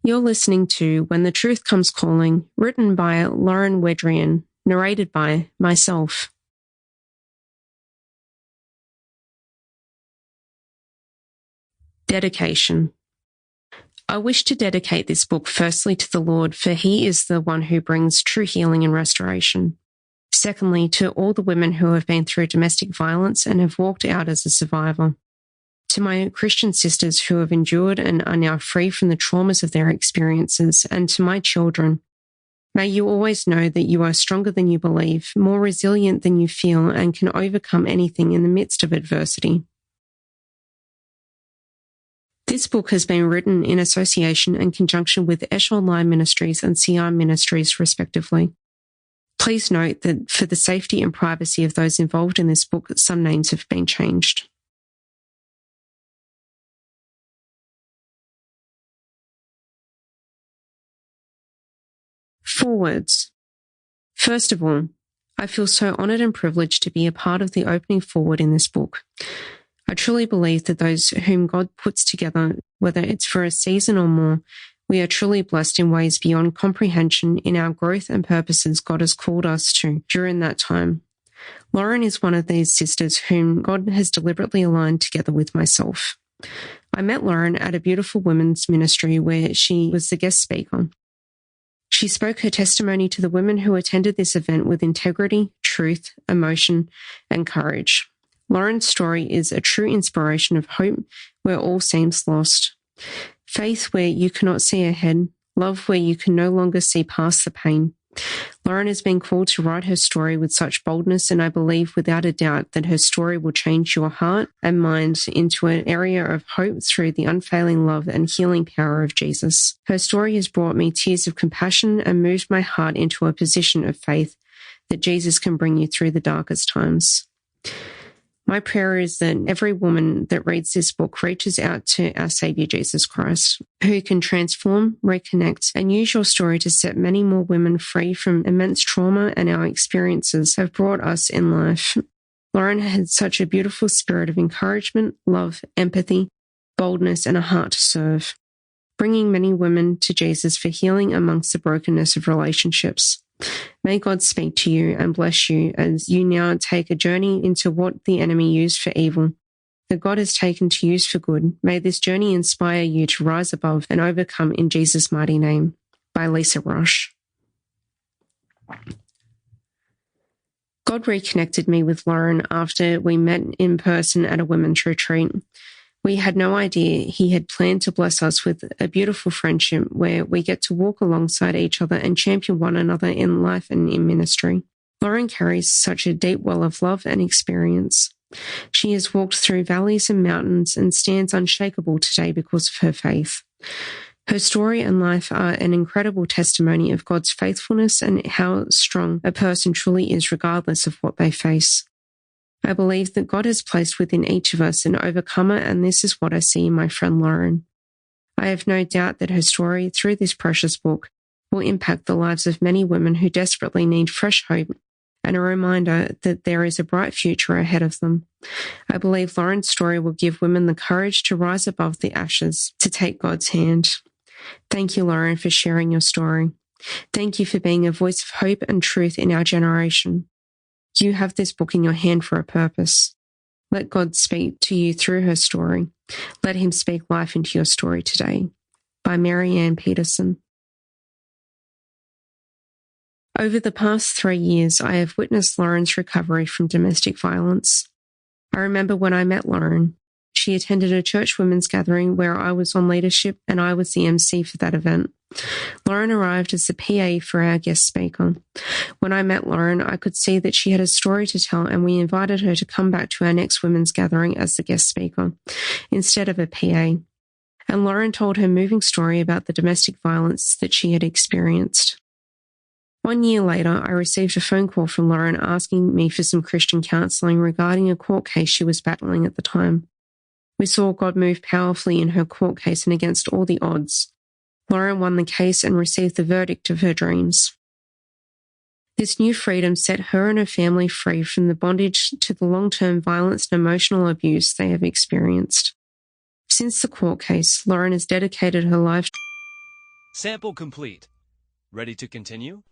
You're listening to When the Truth Comes Calling, written by Loren Wedrien, narrated by myself. Dedication. I wish to dedicate this book firstly to the Lord, for He is the one who brings true healing and restoration. Secondly, to all the women who have been through domestic violence and have walked out as a survivor. To my Christian sisters who have endured and are now free from the traumas of their experiences, and to my children, may you always know that you are stronger than you believe, more resilient than you feel, and can overcome anything in the midst of adversity. This book has been written in association and conjunction with Esh Online Ministries and CR Ministries, respectively. Please note that for the safety and privacy of those involved in this book, some names have been changed. Forewords. First of all, I feel so honoured and privileged to be a part of the opening foreword in this book. I truly believe that those whom God puts together, whether it's for a season or more, we are truly blessed in ways beyond comprehension in our growth and purposes God has called us to during that time. Loren is one of these sisters whom God has deliberately aligned together with myself. I met Loren at a beautiful women's ministry where she was the guest speaker. She spoke her testimony to the women who attended this event with integrity, truth, emotion, and courage. Loren's story is a true inspiration of hope where all seems lost, faith where you cannot see ahead, love where you can no longer see past the pain. Loren has been called to write her story with such boldness, and I believe without a doubt that her story will change your heart and mind into an area of hope through the unfailing love and healing power of Jesus. Her story has brought me tears of compassion and moved my heart into a position of faith that Jesus can bring you through the darkest times. My prayer is that every woman that reads this book reaches out to our Saviour Jesus Christ, who can transform, reconnect, and use your story to set many more women free from immense trauma and our experiences have brought us in life. Loren had such a beautiful spirit of encouragement, love, empathy, boldness, and a heart to serve, bringing many women to Jesus for healing amongst the brokenness of relationships. May God speak to you and bless you as you now take a journey into what the enemy used for evil, that God has taken to use for good. May this journey inspire you to rise above and overcome in Jesus' mighty name. By Lisa Rush. God reconnected me with Loren after we met in person at a women's retreat. We had no idea He had planned to bless us with a beautiful friendship where we get to walk alongside each other and champion one another in life and in ministry. Loren carries such a deep well of love and experience. She has walked through valleys and mountains and stands unshakable today because of her faith. Her story and life are an incredible testimony of God's faithfulness and how strong a person truly is regardless of what they face. I believe that God has placed within each of us an overcomer, and this is what I see in my friend Loren. I have no doubt that her story, through this precious book, will impact the lives of many women who desperately need fresh hope and a reminder that there is a bright future ahead of them. I believe Loren's story will give women the courage to rise above the ashes, to take God's hand. Thank you, Loren, for sharing your story. Thank you for being a voice of hope and truth in our generation. You have this book in your hand for a purpose. Let God speak to you through her story. Let Him speak life into your story today. By Mary Ann Peterson. Over the past 3 years, I have witnessed Loren's recovery from domestic violence. I remember when I met Loren. She attended a church women's gathering where I was on leadership and I was the MC for that event. Loren arrived as the PA for our guest speaker. When I met Loren, I could see that she had a story to tell, and we invited her to come back to our next women's gathering as the guest speaker, instead of a PA. And Loren told her moving story about the domestic violence that she had experienced. 1 year later, I received a phone call from Loren asking me for some Christian counselling regarding a court case she was battling at the time. We saw God move powerfully in her court case and against all the odds. Loren won the case and received the verdict of her dreams. This new freedom set her and her family free from the bondage to the long-term violence and emotional abuse they have experienced. Since the court case, Loren has dedicated her life Sample complete. Ready to continue?